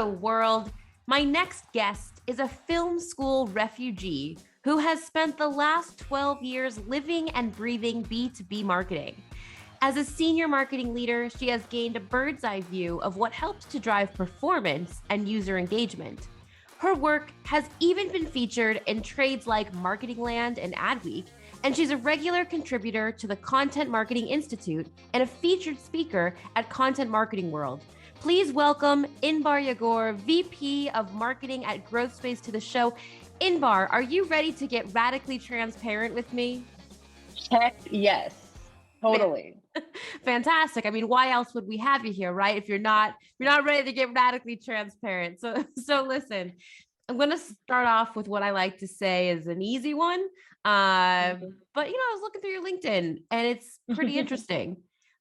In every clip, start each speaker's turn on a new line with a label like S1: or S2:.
S1: Hello, world. My next guest is a film school refugee who has spent the last 12 years living and breathing B2B marketing. As a senior marketing leader, she has gained a bird's eye view of what helps to drive performance and user engagement. Her work has even been featured in trades like Marketing Land and Adweek, and she's a regular contributor to the Content Marketing Institute and a featured speaker at Content Marketing World. Please welcome Inbar Yagur, VP of Marketing at GrowthSpace, to the show. Inbar, are you ready to get radically transparent with me?
S2: Heck yes, totally.
S1: Fantastic. I mean, why else would we have you here, right? If you're not ready to get radically transparent. So listen, I'm going to start off with what I like to say is an easy one. But I was looking through your LinkedIn and it's pretty interesting.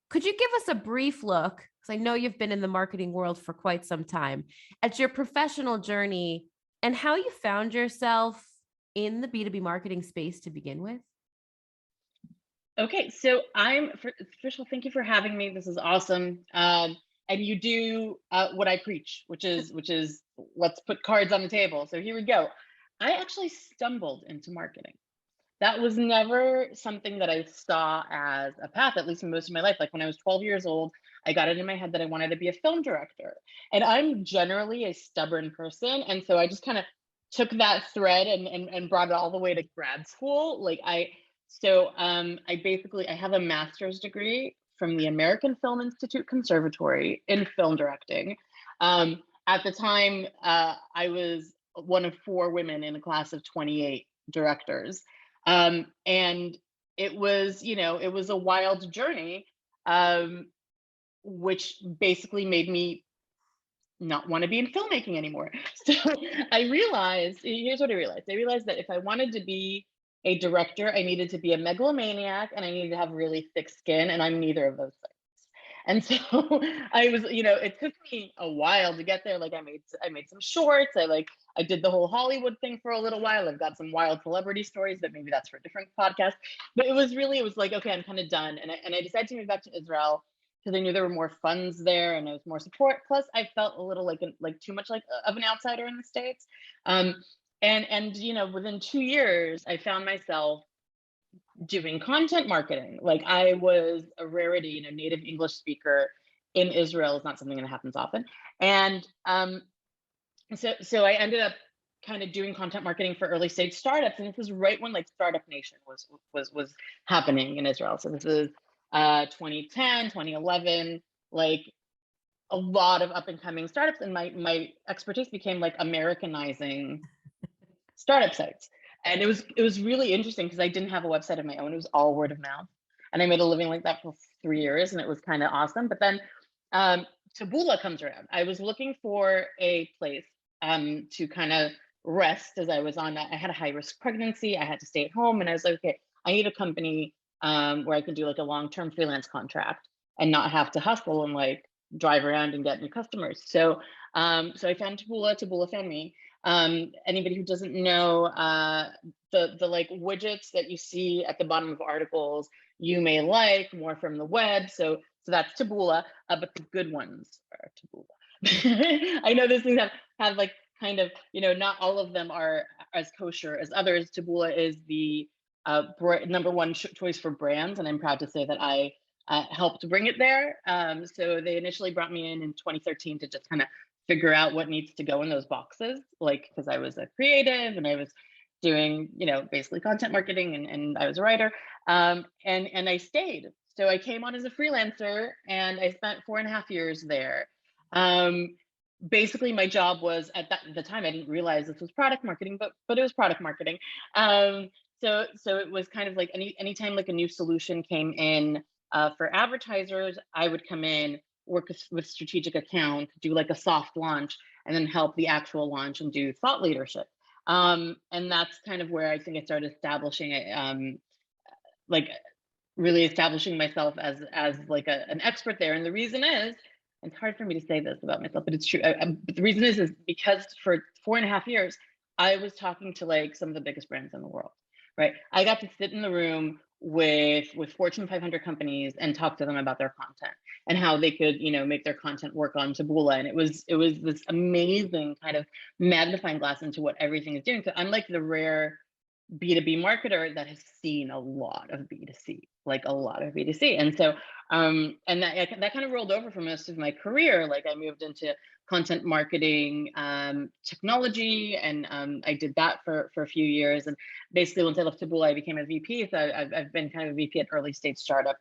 S1: Could you give us a brief look, because I know you've been in the marketing world for quite some time, at your professional journey and how you found yourself in the B2B marketing space to begin with?
S2: Okay, so first of all, thank you for having me. This is awesome. And you do what I preach, which is let's put cards on the table. So here we go. I actually stumbled into marketing. That was never something that I saw as a path, at least in most of my life. Like when I was 12 years old, I got it in my head that I wanted to be a film director. And I'm generally a stubborn person. And so I just kind of took that thread and brought it all the way to grad school. I have a master's degree from the American Film Institute Conservatory in film directing. At the time, I was one of 4 women in a class of 28 directors. And it was a wild journey, which basically made me not want to be in filmmaking anymore. So here's what I realized. I realized that if I wanted to be a director, I needed to be a megalomaniac and I needed to have really thick skin, and I'm neither of those things. And so it took me a while to get there. Like I made some shorts. I did the whole Hollywood thing for a little while. I've got some wild celebrity stories, but maybe that's for a different podcast. But it was like, okay, I'm kind of done. And I decided to move back to Israel because I knew there were more funds there and there was more support. Plus I felt a little like too much of an outsider in the States. And within 2 years, I found myself doing content marketing. Like I was a rarity, native English speaker in Israel is not something that happens often. And so I ended up kind of doing content marketing for early stage startups. And this was right when Startup Nation was happening in Israel. So this is 2010, 2011, like a lot of up and coming startups. And my expertise became Americanizing startup sites. And it was really interesting because I didn't have a website of my own. It was all word of mouth. And I made a living like that for 3 years and it was kind of awesome. But then Taboola comes around. I was looking for a place to kind of rest as I was I had a high risk pregnancy. I had to stay at home and I was like, okay, I need a company where I can do a long-term freelance contract and not have to hustle and drive around and get new customers. So I found Taboola. Taboola found me. Anybody who doesn't know, the widgets that you see at the bottom of articles, you may like more from the web. So that's Taboola, but the good ones are Taboola. I know those things have kind of, not all of them are as kosher as others. Taboola is the number one choice for brands. And I'm proud to say that I helped bring it there. So they initially brought me in 2013 to just kind of figure out what needs to go in those boxes, because I was a creative and I was doing, basically content marketing and I was a writer. And I stayed. So I came on as a freelancer and I spent 4.5 years there. Basically my job was at the time, I didn't realize this was product marketing, but it was product marketing. So it was kind of anytime a new solution came in for advertisers, I would come in, work with strategic account, do a soft launch, and then help the actual launch and do thought leadership. And that's kind of where I think I started establishing it, really establishing myself as an expert there. And the reason is, it's hard for me to say this about myself, but it's true. But the reason is because for 4.5 years, I was talking to some of the biggest brands in the world, right? I got to sit in the room with Fortune 500 companies and talk to them about their content. and how they could, make their content work on Taboola. And it was this amazing kind of magnifying glass into what everything is doing. So I'm like the rare B2B marketer that has seen a lot of B2C, like a lot of B2C. And so, and that kind of rolled over for most of my career. Like I moved into content marketing, technology, and I did that for a few years. And basically once I left Taboola, I became a VP. So I've been kind of a VP at early stage startup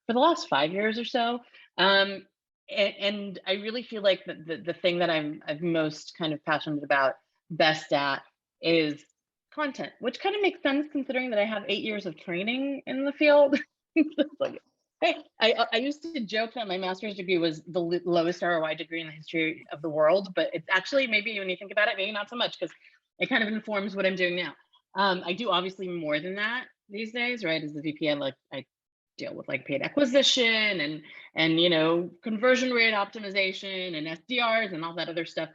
S2: for the last 5 years or so. And I really feel like the thing that I'm most kind of passionate about, best at, is content, which kind of makes sense considering that I have 8 years of training in the field. It's like, hey, I used to joke that my master's degree was the lowest ROI degree in the history of the world, but it's actually, maybe when you think about it, maybe not so much, because it kind of informs what I'm doing now. I do obviously more than that these days, right? As the VP, I deal with like paid acquisition and conversion rate optimization and SDRs and all that other stuff.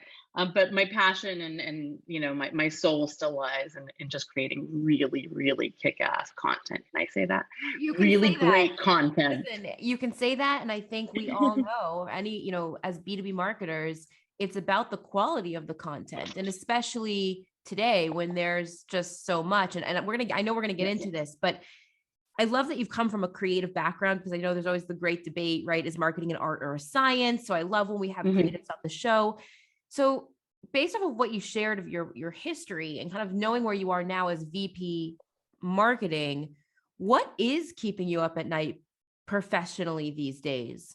S2: But my passion and my soul still lies in just creating really, really kick-ass content. Can I say that?
S1: You can
S2: Really
S1: say that.
S2: great content.
S1: Listen, you can say that. And I think we all know as B2B marketers, it's about the quality of the content. And especially today when there's just so much, and I know we're going to get into this, but I love that you've come from a creative background, because I know there's always the great debate, right? Is marketing an art or a science? So I love when we have creatives on the show. So based off of what you shared of your history and kind of knowing where you are now as VP marketing, what is keeping you up at night professionally these days?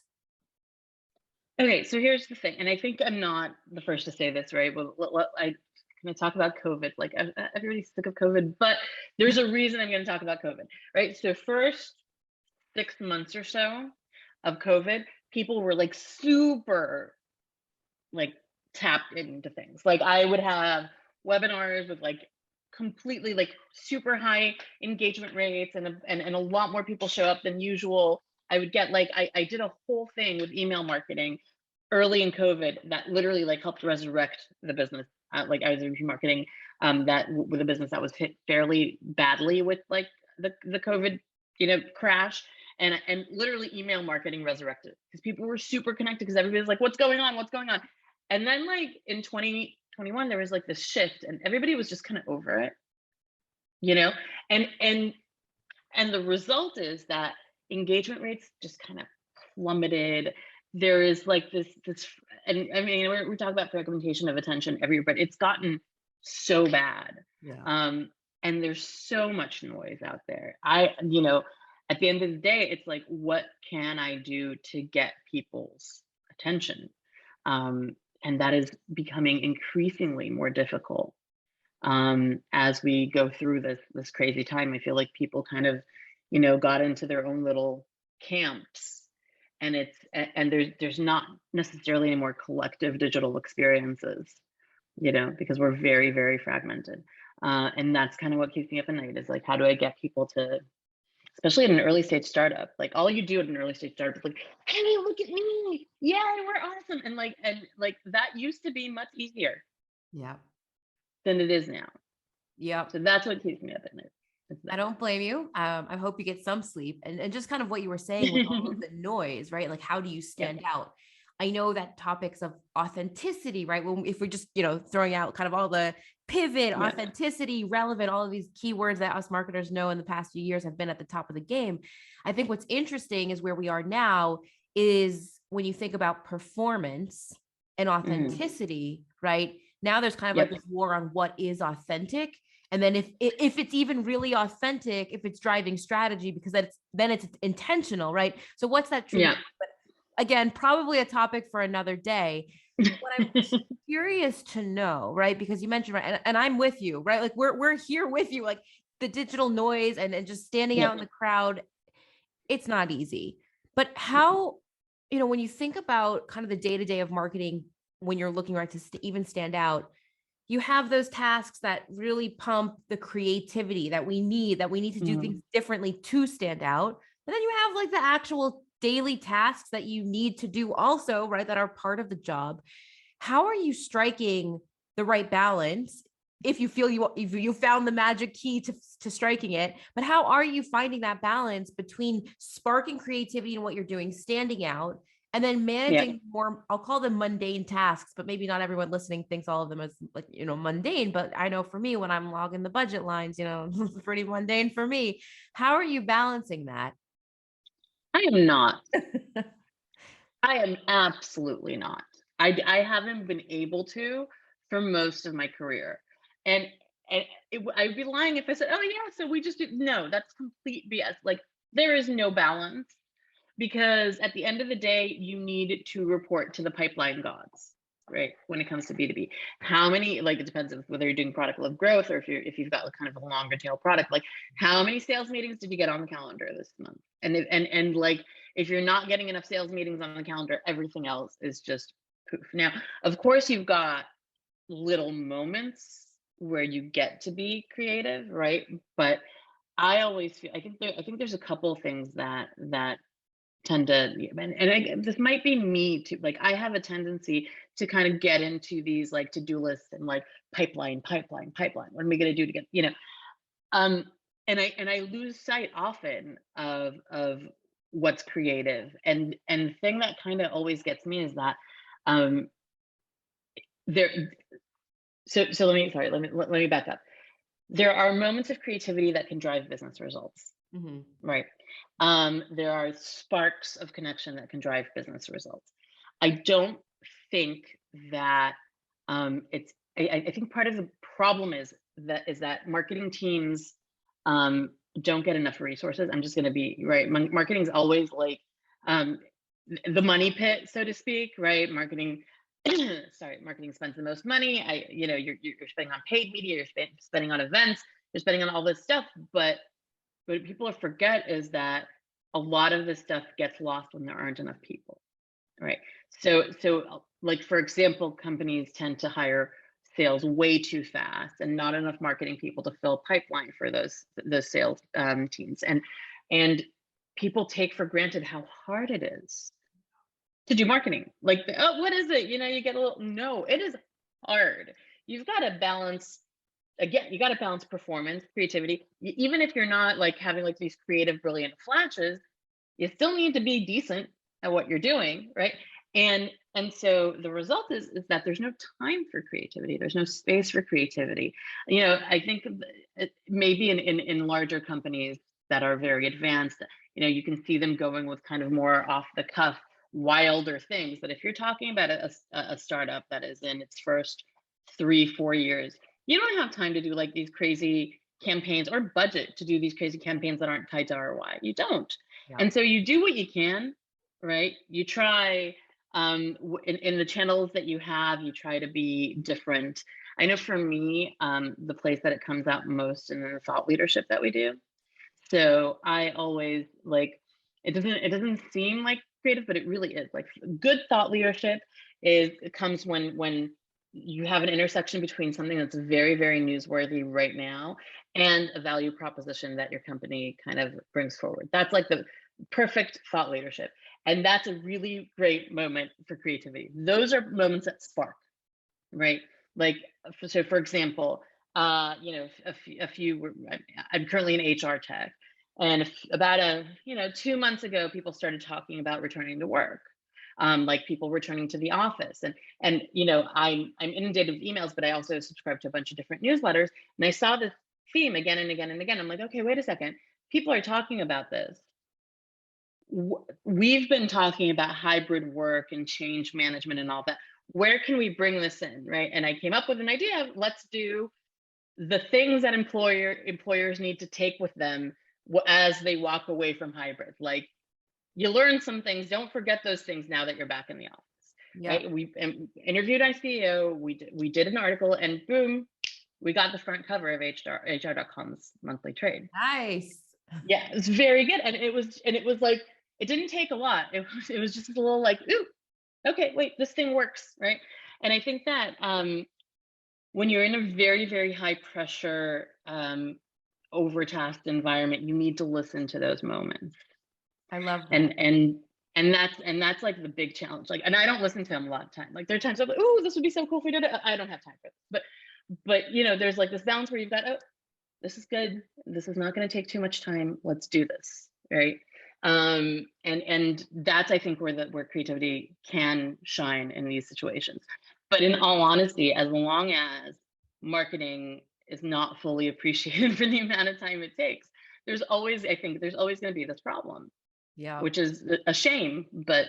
S2: Okay, so here's the thing, and I think I'm not the first to say this, right? Well, I'm going to talk about COVID. Like everybody's sick of COVID, but there's a reason I'm going to talk about COVID, right? So first 6 months or so of COVID, people were like super like tapped into things. Like I would have webinars with like completely like super high engagement rates and a lot more people show up than usual. I would get like, I did a whole thing with email marketing early in COVID that literally like helped resurrect the business. Like I was in marketing that with a business that was hit fairly badly with like the COVID, crash. And literally email marketing resurrected because people were super connected because everybody was like, what's going on? What's going on? And then like in 2021, there was like this shift and everybody was just kind of over it, and the result is that engagement rates just kind of plummeted. There is like this, and I mean, we're talking about fragmentation of attention everywhere, but it's gotten so bad.
S1: Yeah.
S2: And there's so much noise out there. At the end of the day, it's like, what can I do to get people's attention? And that is becoming increasingly more difficult as we go through this crazy time. I feel like people kind of, got into their own little camps, and there's not necessarily any more collective digital experiences, because we're very, very fragmented. And that's kind of what keeps me up at night, is like, how do I get people to, especially in an early stage startup, like all you do at an early stage startup is like, hey, look at me. Yeah, we're awesome. And that used to be much easier than it is now.
S1: Yeah.
S2: So that's what keeps me up at night.
S1: I don't blame you. I hope you get some sleep, and just kind of what you were saying with all of the noise, right? Like, how do you stand out? I know that topics of authenticity, right? If we're just, throwing out kind of all the pivot, authenticity, relevant, all of these keywords that us marketers know in the past few years have been at the top of the game. I think what's interesting is where we are now is when you think about performance and authenticity, right? Now there's kind of like this war on what is authentic. And then if it's even really authentic, if it's driving strategy, because then it's intentional, right? So what's that true?
S2: Yeah.
S1: But again, probably a topic for another day. What I'm curious to know, right? Because you mentioned, right, and I'm with you, right? Like we're here with you, like the digital noise and just standing out in the crowd. It's not easy. But how, when you think about kind of the day-to-day of marketing, when you're looking right to even stand out, you have those tasks that really pump the creativity that we need to do things differently to stand out. But then you have like the actual daily tasks that you need to do also, right? That are part of the job. How are you striking the right balance? If you feel you found the magic key to striking it, but how are you finding that balance between sparking creativity in what you're doing, standing out, And then
S2: Yeah.
S1: managing more, I'll call them mundane tasks, but maybe not everyone listening thinks all of them as like, mundane. But I know for me, when I'm logging the budget lines, pretty mundane for me. How are you balancing that?
S2: I am not. I am absolutely not. I haven't been able to for most of my career. And I'd be lying if I said, oh yeah, so we just do. No, that's complete BS. Like there is no balance, because at the end of the day, you need to report to the pipeline gods, right? When it comes to B2B, how many, like it depends on whether you're doing product-led growth or if you've got kind of a longer tail product, like how many sales meetings did you get on the calendar this month? And like if you're not getting enough sales meetings on the calendar, everything else is just poof. Now, of course, you've got little moments where you get to be creative, right? But I always feel, I think there's a couple of things that tend to, this might be me too, like I have a tendency to kind of get into these like to-do lists and like pipeline, what am I going to do to get, um and I lose sight often of what's creative. And the thing that kind of always gets me is that um there so let me back up. There are moments of creativity that can drive business results.
S1: Mm-hmm.
S2: Right. There are sparks of connection that can drive business results. I don't think that I think part of the problem is that marketing teams don't get enough resources. I'm just going to be right. Marketing is always like um, the money pit, so to speak. Right. Marketing. Sorry, marketing spends the most money. You're spending on paid media. You're spending on events. You're spending on all this stuff, but what people forget is that a lot of this stuff gets lost when there aren't enough people, right? So like for example, companies tend to hire sales way too fast and not enough marketing people to fill pipeline for those sales teams, and people take for granted how hard it is to do marketing. Like, oh, what is it? You get a little. No, it is hard. You've got to balance. Again, you got to balance performance, creativity. Even if you're not like having like these creative, brilliant flashes, you still need to be decent at what you're doing, right? And so the result is that there's no time for creativity. There's no space for creativity. I think maybe in larger companies that are very advanced, you can see them going with kind of more off the cuff, wilder things. But if you're talking about a startup that is in its first 3-4 years, you don't have time to do like these crazy campaigns or budget to do these crazy campaigns that aren't tied to ROI. You don't.
S1: Yeah.
S2: And so you do what you can, right? You try in the channels that you have, you try to be different. I know for me, the place that it comes out most in the thought leadership that we do. So I always like, it doesn't seem like creative, but it really is. Like good thought leadership it comes when you have an intersection between something that's very, very newsworthy right now and a value proposition that your company kind of brings forward. That's like the perfect thought leadership. And that's a really great moment for creativity. Those are moments that spark, right? Like, so for example, I'm currently in HR tech. And about 2 months ago, people started talking about returning to work. Like people returning to the office, and I'm inundated with emails, but I also subscribe to a bunch of different newsletters, and I saw this theme again and again and again. I'm like, okay, wait a second, people are talking about this. We've been talking about hybrid work and change management and all that. Where can we bring this in, right? And I came up with an idea. Let's do the things that employers need to take with them as they walk away from hybrid. Like, you learn some things. Don't forget those things now that you're back in the office. Yep. Right? We interviewed our CEO. We did an article, and boom, we got the front cover of HR.com's monthly trade.
S1: Nice.
S2: Yeah, it's very good, and it was like, it didn't take a lot. It was just a little like, ooh, okay, wait, this thing works, right? And I think that when you're in a very, very high pressure, overtasked environment, you need to listen to those moments.
S1: I love that.
S2: And that's like the big challenge. Like, and I don't listen to them a lot of time. Like there are times I'm like, oh, this would be so cool if we did it. I don't have time for this. But there's like this balance where you've got, oh, this is good. This is not going to take too much time. Let's do this, right? And that's, I think, where creativity can shine in these situations. But in all honesty, as long as marketing is not fully appreciated for the amount of time it takes, I think there's always going to be this problem,
S1: Yeah.
S2: which is a shame, but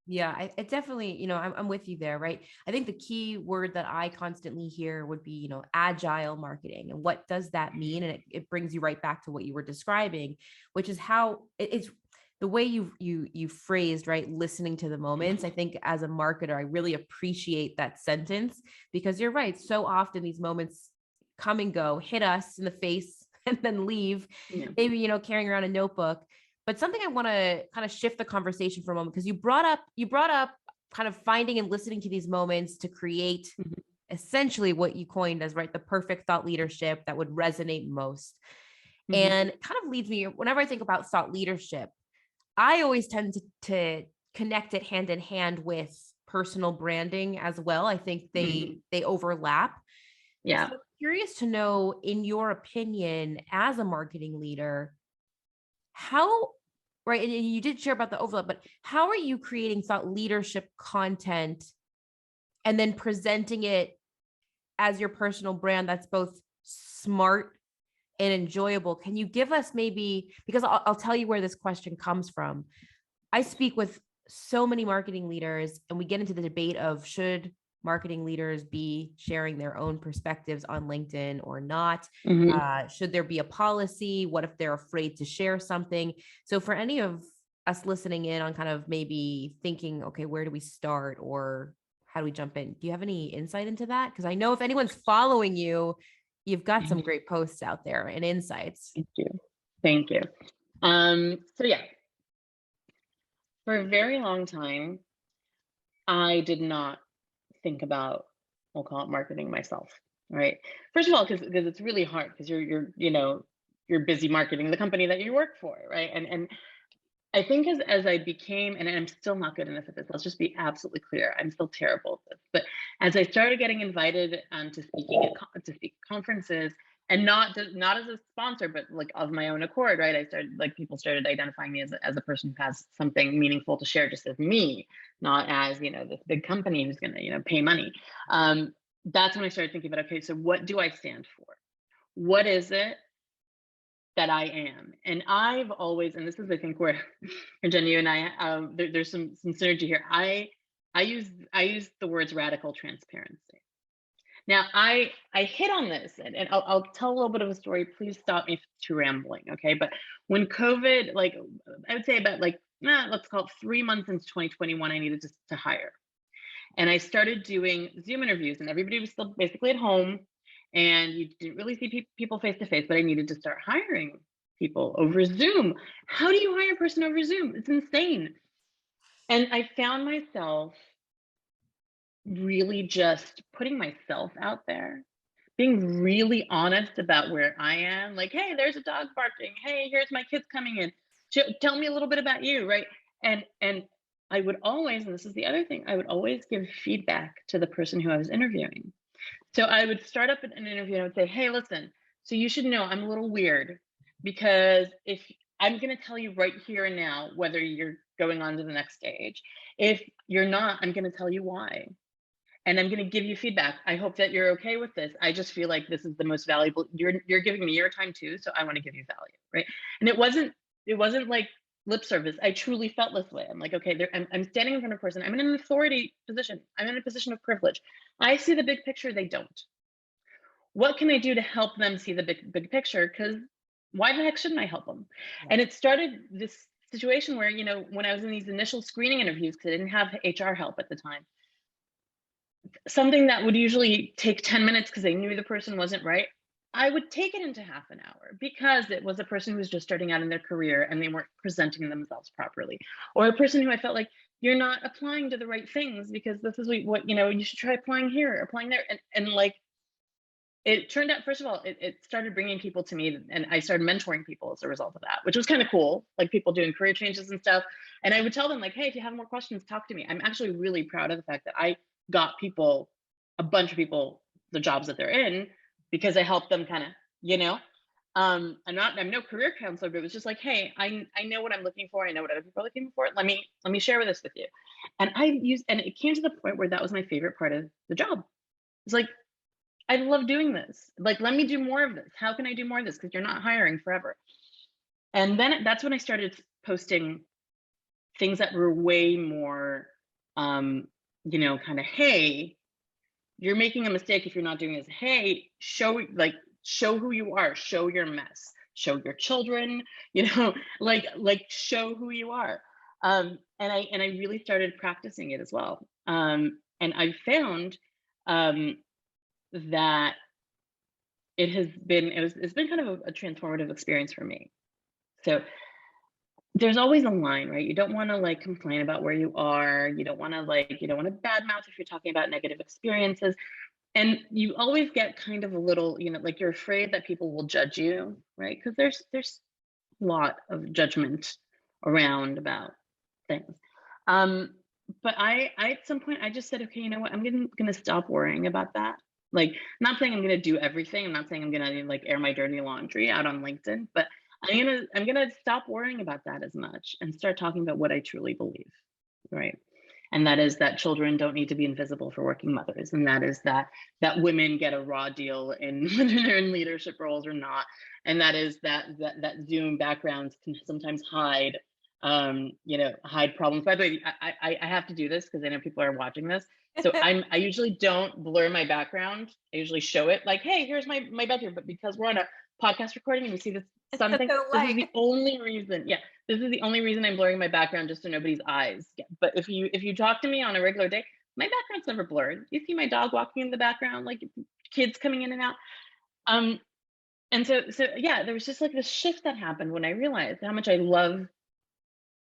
S1: Yeah, I definitely, I'm with you there, right? I think the key word that I constantly hear would be, agile marketing. And what does that mean? And it brings you right back to what you were describing, which is how it's the way you phrased, right? Listening to the moments. I think as a marketer, I really appreciate that sentence, because you're right. So often these moments come and go, hit us in the face, and then leave,
S2: yeah.
S1: maybe, carrying around a notebook. But something I want to kind of shift the conversation for a moment, because you brought up kind of finding and listening to these moments to create
S2: Mhm.
S1: essentially what you coined as, right, the perfect thought leadership that would resonate most.
S2: Mhm.
S1: And it kind of leads me, whenever I think about thought leadership, I always tend to connect it hand in hand with personal branding as well. I think
S2: Mhm.
S1: they overlap.
S2: Yeah.
S1: So I'm curious to know, in your opinion, as a marketing leader, how, right, and you did share about the overlap, but how are you creating thought leadership content and then presenting it as your personal brand that's both smart and enjoyable? Can you give us, maybe, because I'll tell you where this question comes from. I speak with so many marketing leaders, and we get into the debate of, should marketing leaders be sharing their own perspectives on LinkedIn or not?
S2: Mhm.
S1: Should there be a policy? What if they're afraid to share something? So for any of us listening in on kind of maybe thinking, okay, where do we start, or how do we jump in? Do you have any insight into that? Because I know if anyone's following you, you've got some great posts out there and insights.
S2: Thank you. Thank you. So yeah, for a very long time, I did not think about, we'll call it, marketing myself, right? First of all, because it's really hard, because you're busy marketing the company that you work for, right? And I think as I became, and I'm still not good enough at this, let's just be absolutely clear, I'm still terrible at this. But as I started getting invited to speak at conferences, and not as a sponsor, but like of my own accord, right? People started identifying me as a person who has something meaningful to share, just as me, not as this big company who's going to pay money. That's when I started thinking about, okay, so what do I stand for? What is it that I am? And I've always, and this is, I think, where Jen, you and I, there's some synergy here. I use the words radical transparency. Now, I hit on this, and I'll tell a little bit of a story. Please stop me if it's too rambling, okay? But when COVID, like, I would say about, like, let's call it 3 months into 2021, I needed to hire. And I started doing Zoom interviews, and everybody was still basically at home, and you didn't really see people face to face, but I needed to start hiring people over Zoom. How do you hire a person over Zoom? It's insane. And I found myself really just putting myself out there, being really honest about where I am. Like, hey, there's a dog barking. Hey, here's my kids coming in. Tell me a little bit about you, right? And I would always, and this is the other thing, I would always give feedback to the person who I was interviewing. So I would start up an interview and I would say, hey, listen, so you should know I'm a little weird, because if I'm going to tell you right here and now whether you're going on to the next stage. If you're not, I'm going to tell you why. And I'm going to give you feedback. I hope that you're okay with this. I just feel like this is the most valuable. You're giving me your time too, so I want to give you value, right? And it wasn't like lip service. I truly felt this way. I'm like, okay, I'm standing in front of a person. I'm in an authority position. I'm in a position of privilege. I see the big picture. They don't. What can I do to help them see the big picture? Because why the heck shouldn't I help them?
S1: Yeah.
S2: And it started this situation where, when I was in these initial screening interviews, because I didn't have HR help at the time, something that would usually take 10 minutes because they knew the person wasn't right, I would take it into half an hour, because it was a person who was just starting out in their career and they weren't presenting themselves properly, or a person who I felt like, you're not applying to the right things, because this is what you should try applying here, applying there. And like, it turned out, first of all, it started bringing people to me, and I started mentoring people as a result of that, which was kind of cool, like people doing career changes and stuff. And I would tell them, like, hey, if you have more questions, talk to me. I'm actually really proud of the fact that I got people, a bunch of people, the jobs that they're in, because I helped them kind of, you know. I'm no career counselor, but it was just like, hey, I know what I'm looking for. I know what other people are looking for. Let me share this with you. And it came to the point where that was my favorite part of the job. It's like, I love doing this. Like, let me do more of this. How can I do more of this? Because you're not hiring forever. And then that's when I started posting things that were way more, kind of, hey, you're making a mistake if you're not doing this. Hey, show who you are, show your mess, show your children, like show who you are. And I really started practicing it as well. And I found that it's been kind of a transformative experience for me. So there's always a line, right? You don't want to like complain about where you are. You don't want to badmouth if you're talking about negative experiences. And you always get kind of a little, like you're afraid that people will judge you, right? Because there's a lot of judgment around about things. But I at some point I just said, okay, you know what? I'm gonna stop worrying about that. Like, not saying I'm gonna do everything. I'm not saying I'm gonna like air my dirty laundry out on LinkedIn, but I'm gonna stop worrying about that as much and start talking about what I truly believe, right? And that is that children don't need to be invisible for working mothers, and that is that women get a raw deal in when they're in leadership roles or not, and that is that Zoom backgrounds can sometimes hide hide problems. By the way, I have to do this because I know people are watching this. So I usually don't blur my background. I usually show it like, hey, here's my bedroom. But because we're on a podcast recording and you see this something, this is the only reason. Yeah, this is the only reason I'm blurring my background, just so nobody's eyes. Yeah. But if you talk to me on a regular day, my background's never blurred. You see my dog walking in the background, like kids coming in and out. And so yeah, there was just like this shift that happened when I realized how much I love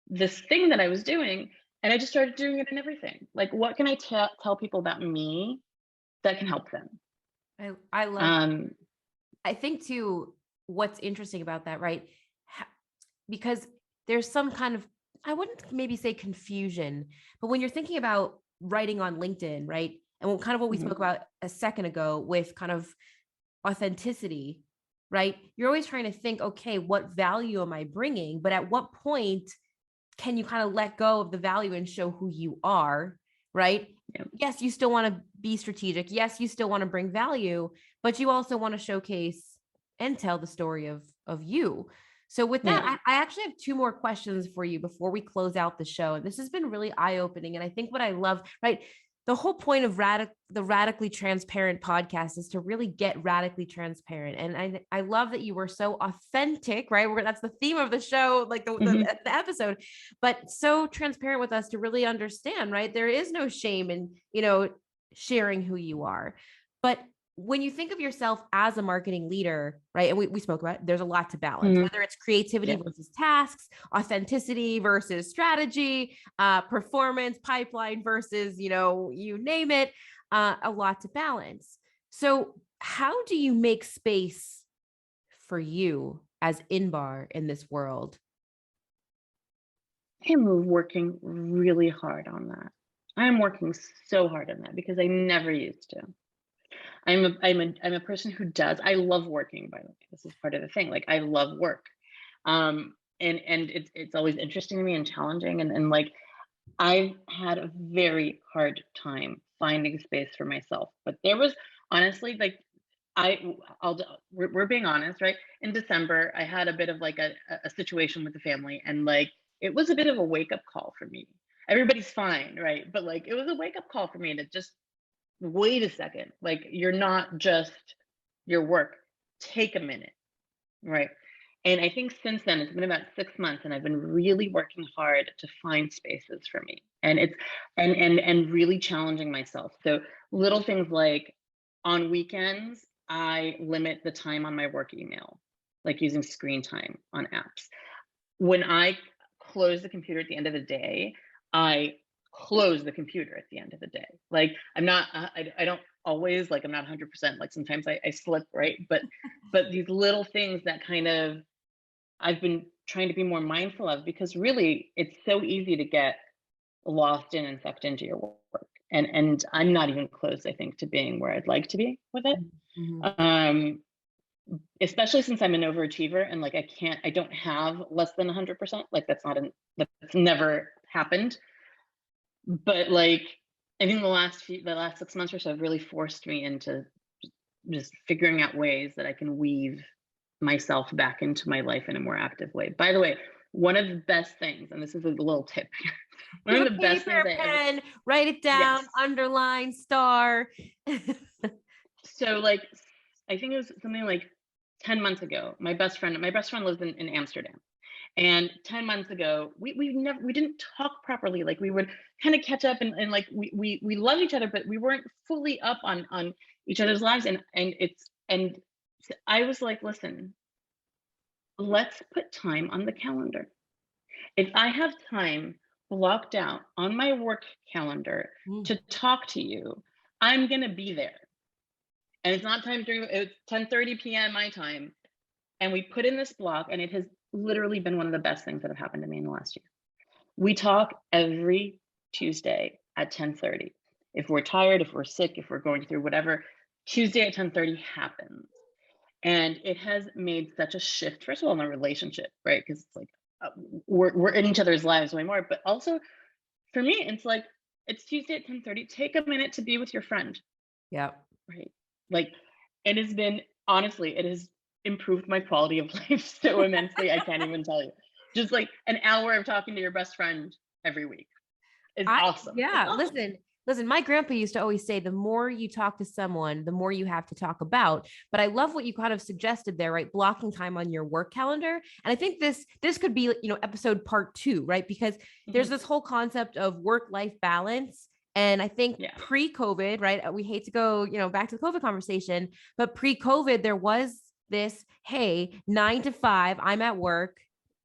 S2: this thing that I was doing, and I just started doing it in everything. Like, what can I tell people about me that can help them?
S1: I love I think too, what's interesting about that, right? Because there's some kind of, I wouldn't maybe say confusion, but when you're thinking about writing on LinkedIn, right? And kind of what we spoke about a second ago with kind of authenticity, right? You're always trying to think, okay, what value am I bringing? But at what point can you kind of let go of the value and show who you are, right?
S2: Yeah.
S1: Yes, you still want to be strategic. Yes, you still want to bring value, but you also want to showcase and tell the story of you. So with that,
S2: Yeah.
S1: I actually have two more questions for you before we close out the show. And this has been really eye-opening. And I think what I love, right? The whole point of the Radically Transparent podcast is to really get radically transparent. And I love that you were so authentic, right? That's the theme of the show, like the episode, but so transparent with us to really understand, right? There is no shame in, sharing who you are. But when you think of yourself as a marketing leader, right? And we spoke about it, there's a lot to balance, whether it's creativity versus tasks, authenticity versus strategy, performance, pipeline versus, you name it, a lot to balance. So how do you make space for you as Inbar in this world?
S2: I'm working really hard on that. I'm working so hard on that because I never used to. I'm a person who does. I love working, by the way. This is part of the thing. Like, I love work. And it's always interesting to me and challenging. And like, I've had a very hard time finding space for myself. But there was honestly like we're being honest, right? In December, I had a bit of like a situation with the family, and like it was a bit of a wake up call for me. Everybody's fine, right? But like it was a wake up call for me to just wait a second. Like, you're not just your work. Take a minute, right? And I think since then it's been about 6 months, and I've been really working hard to find spaces for me, and it's and really challenging myself. So little things like on weekends I limit the time on my work email, like using screen time on apps. When I close the computer at the end of the day, I close the computer at the end of the day. Like, I'm not, I don't always, like, I'm not 100%, like sometimes I slip, right? But these little things that kind of, I've been trying to be more mindful of, because really it's so easy to get lost in and sucked into your work. And I'm not even close, I think, to being where I'd like to be with it.
S1: Mm-hmm.
S2: especially since I'm an overachiever and like I don't have less than 100%. Like that's never happened. But like I think the last 6 months or so have really forced me into just figuring out ways that I can weave myself back into my life in a more active way. By the way, one of the best things, and this is a little tip here, one
S1: Get
S2: of
S1: a
S2: the best things
S1: paper,
S2: I ever,
S1: pen, write it
S2: yes.
S1: down, underline, star.
S2: So like, I think it was something like 10 months ago, my best friend lives in Amsterdam. And 10 months ago, we didn't talk properly. Like we would kind of catch up and like we love each other, but we weren't fully up on each other's lives. And I was like, listen, let's put time on the calendar. If I have time blocked out on my work calendar
S1: Mm.
S2: to talk to you, I'm gonna be there. And it's not time during it's 10:30 p.m. my time. And we put in this block, and it has literally been one of the best things that have happened to me in the last year. We talk every Tuesday at 10:30. If we're tired, if we're sick, if we're going through whatever, Tuesday at 10:30 happens. And it has made such a shift, first of all, in our relationship, right? Because it's like we're in each other's lives way more. But also for me, it's like it's Tuesday at 10:30. Take a minute to be with your friend,
S1: Yeah.
S2: right? Like it has been honestly, it has improved my quality of life so immensely. I can't even tell you. Just like an hour of talking to your best friend every week is awesome. It's
S1: Yeah,
S2: awesome.
S1: listen, my grandpa used to always say, the more you talk to someone, the more you have to talk about. But I love what you kind of suggested there, right? Blocking time on your work calendar. And I think this could be, episode part 2, right? Because there's this whole concept of work-life balance. And I think
S2: Yeah.
S1: pre-COVID, right? We hate to go, back to the COVID conversation, but pre-COVID, there was this, hey, 9 to 5, I'm at work,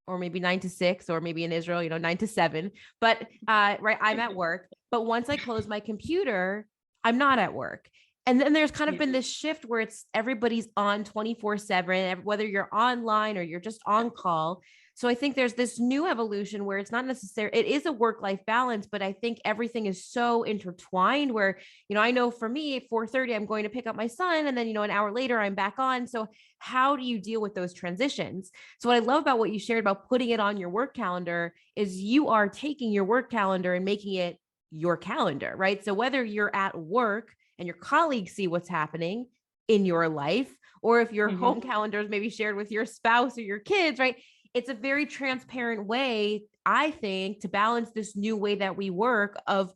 S1: or maybe 9 to 6, or maybe in Israel, 9 to 7. But right, I'm at work. But once I close my computer, I'm not at work. And then there's kind of
S2: Yeah.
S1: been this shift where it's everybody's on 24/7, whether you're online or you're just on call. So I think there's this new evolution where it's not necessary. It is a work-life balance, but I think everything is so intertwined where, I know for me at 4:30, I'm going to pick up my son. And then, an hour later, I'm back on. So how do you deal with those transitions? So what I love about what you shared about putting it on your work calendar is you are taking your work calendar and making it your calendar, right? So whether you're at work and your colleagues see what's happening in your life, or if your home calendar is maybe shared with your spouse or your kids, right? It's a very transparent way, I think, to balance this new way that we work of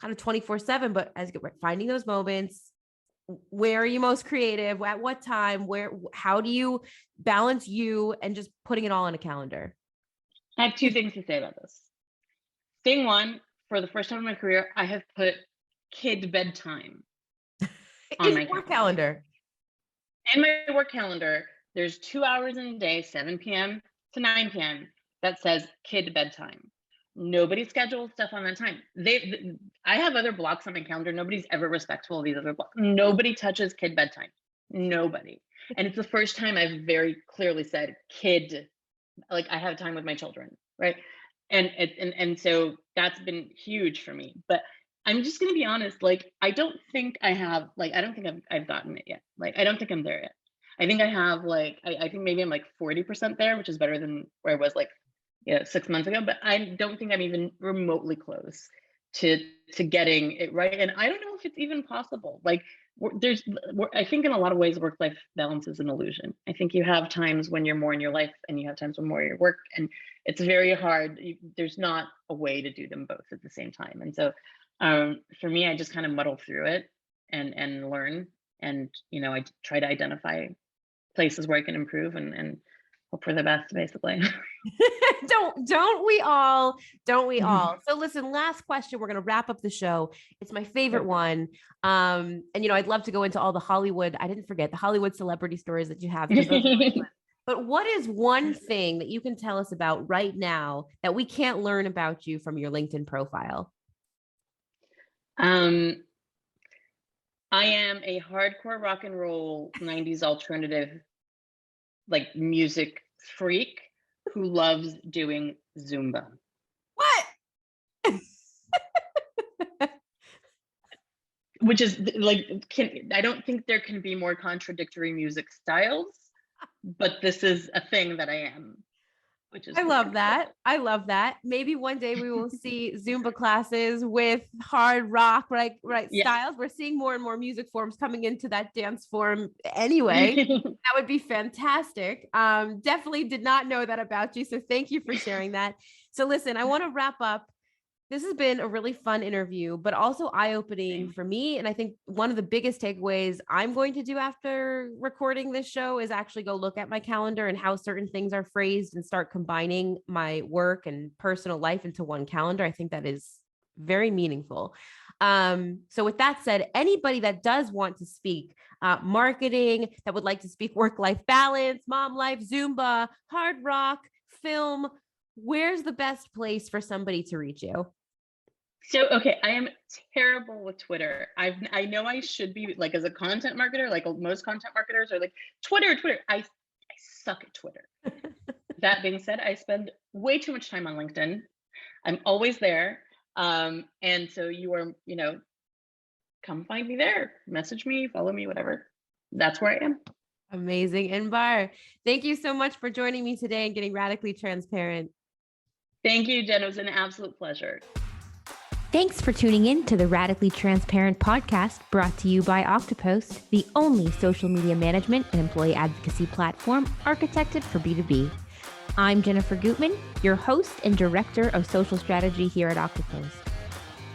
S1: kind of 24/7, but as finding those moments. Where are you most creative? At what time? How do you balance you and just putting it all in a calendar?
S2: I have two things to say about this. Thing one, for the first time in my career, I have put kid bedtime on
S1: In
S2: my
S1: your work
S2: calendar.
S1: calendar.
S2: In my work calendar, there's 2 hours in a day, 7 p.m. to 9 p.m. that says kid bedtime. Nobody schedules stuff on that time. I have other blocks on my calendar. Nobody's ever respectful of these other blocks. Nobody touches kid bedtime. Nobody. And it's the first time I've very clearly said kid, like I have time with my children, right? And so that's been huge for me. But I'm just gonna be honest, like I don't think I've gotten it yet. Like I don't think I'm there yet. I think I have I think maybe I'm like 40% there, which is better than where I was 6 months ago. But I don't think I'm even remotely close to getting it right. And I don't know if it's even possible. Like I think in a lot of ways work-life balance is an illusion. I think you have times when you're more in your life and you have times when more your work, and it's very hard. There's not a way to do them both at the same time. And so for me, I just kind of muddle through it and learn. And, I try to identify places where I can improve and hope for the best, basically.
S1: Don't we all? Don't we all? So listen, last question. We're going to wrap up the show. It's my favorite one. And I'd love to go into all the Hollywood. I didn't forget the Hollywood celebrity stories that you have. But what is one thing that you can tell us about right now that we can't learn about you from your LinkedIn profile?
S2: I am a hardcore rock and roll 90s alternative like music freak who loves doing Zumba.
S1: What?
S2: Which is like I don't think there can be more contradictory music styles but this is a thing that I am, which is
S1: I
S2: weird.
S1: love that. I love that. Maybe one day we will see Zumba classes with hard rock, right
S2: Yeah.
S1: styles. We're seeing more and more music forms coming into that dance form anyway. That would be fantastic. Definitely did not know that about you. So thank you for sharing that. So listen, I want to wrap up. This has been a really fun interview, but also eye-opening for me. And I think one of the biggest takeaways I'm going to do after recording this show is actually go look at my calendar and how certain things are phrased and start combining my work and personal life into one calendar. I think that is very meaningful. So with that said, anybody that does want to speak marketing, that would like to speak work-life balance, mom life, Zumba, hard rock, film, where's the best place for somebody to reach you?
S2: So, okay, I am terrible with Twitter. I know I should be, like, as a content marketer, like most content marketers are like, Twitter. I suck at Twitter. That being said, I spend way too much time on LinkedIn. I'm always there. And so you are, come find me there, message me, follow me, whatever. That's where I am.
S1: Amazing. Inbar, thank you so much for joining me today and getting radically transparent.
S2: Thank you, Jen. It was an absolute pleasure.
S1: Thanks for tuning in to the Radically Transparent podcast brought to you by Oktopost, the only social media management and employee advocacy platform architected for B2B. I'm Jennifer Gutman, your host and director of social strategy here at Oktopost.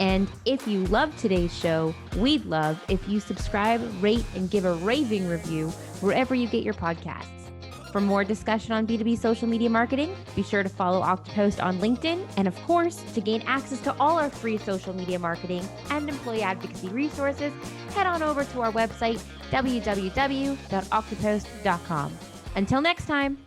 S1: And if you love today's show, we'd love if you subscribe, rate, and give a raving review wherever you get your podcasts. For more discussion on B2B social media marketing, be sure to follow Oktopost on LinkedIn. And of course, to gain access to all our free social media marketing and employee advocacy resources, head on over to our website, www.oktopost.com. Until next time.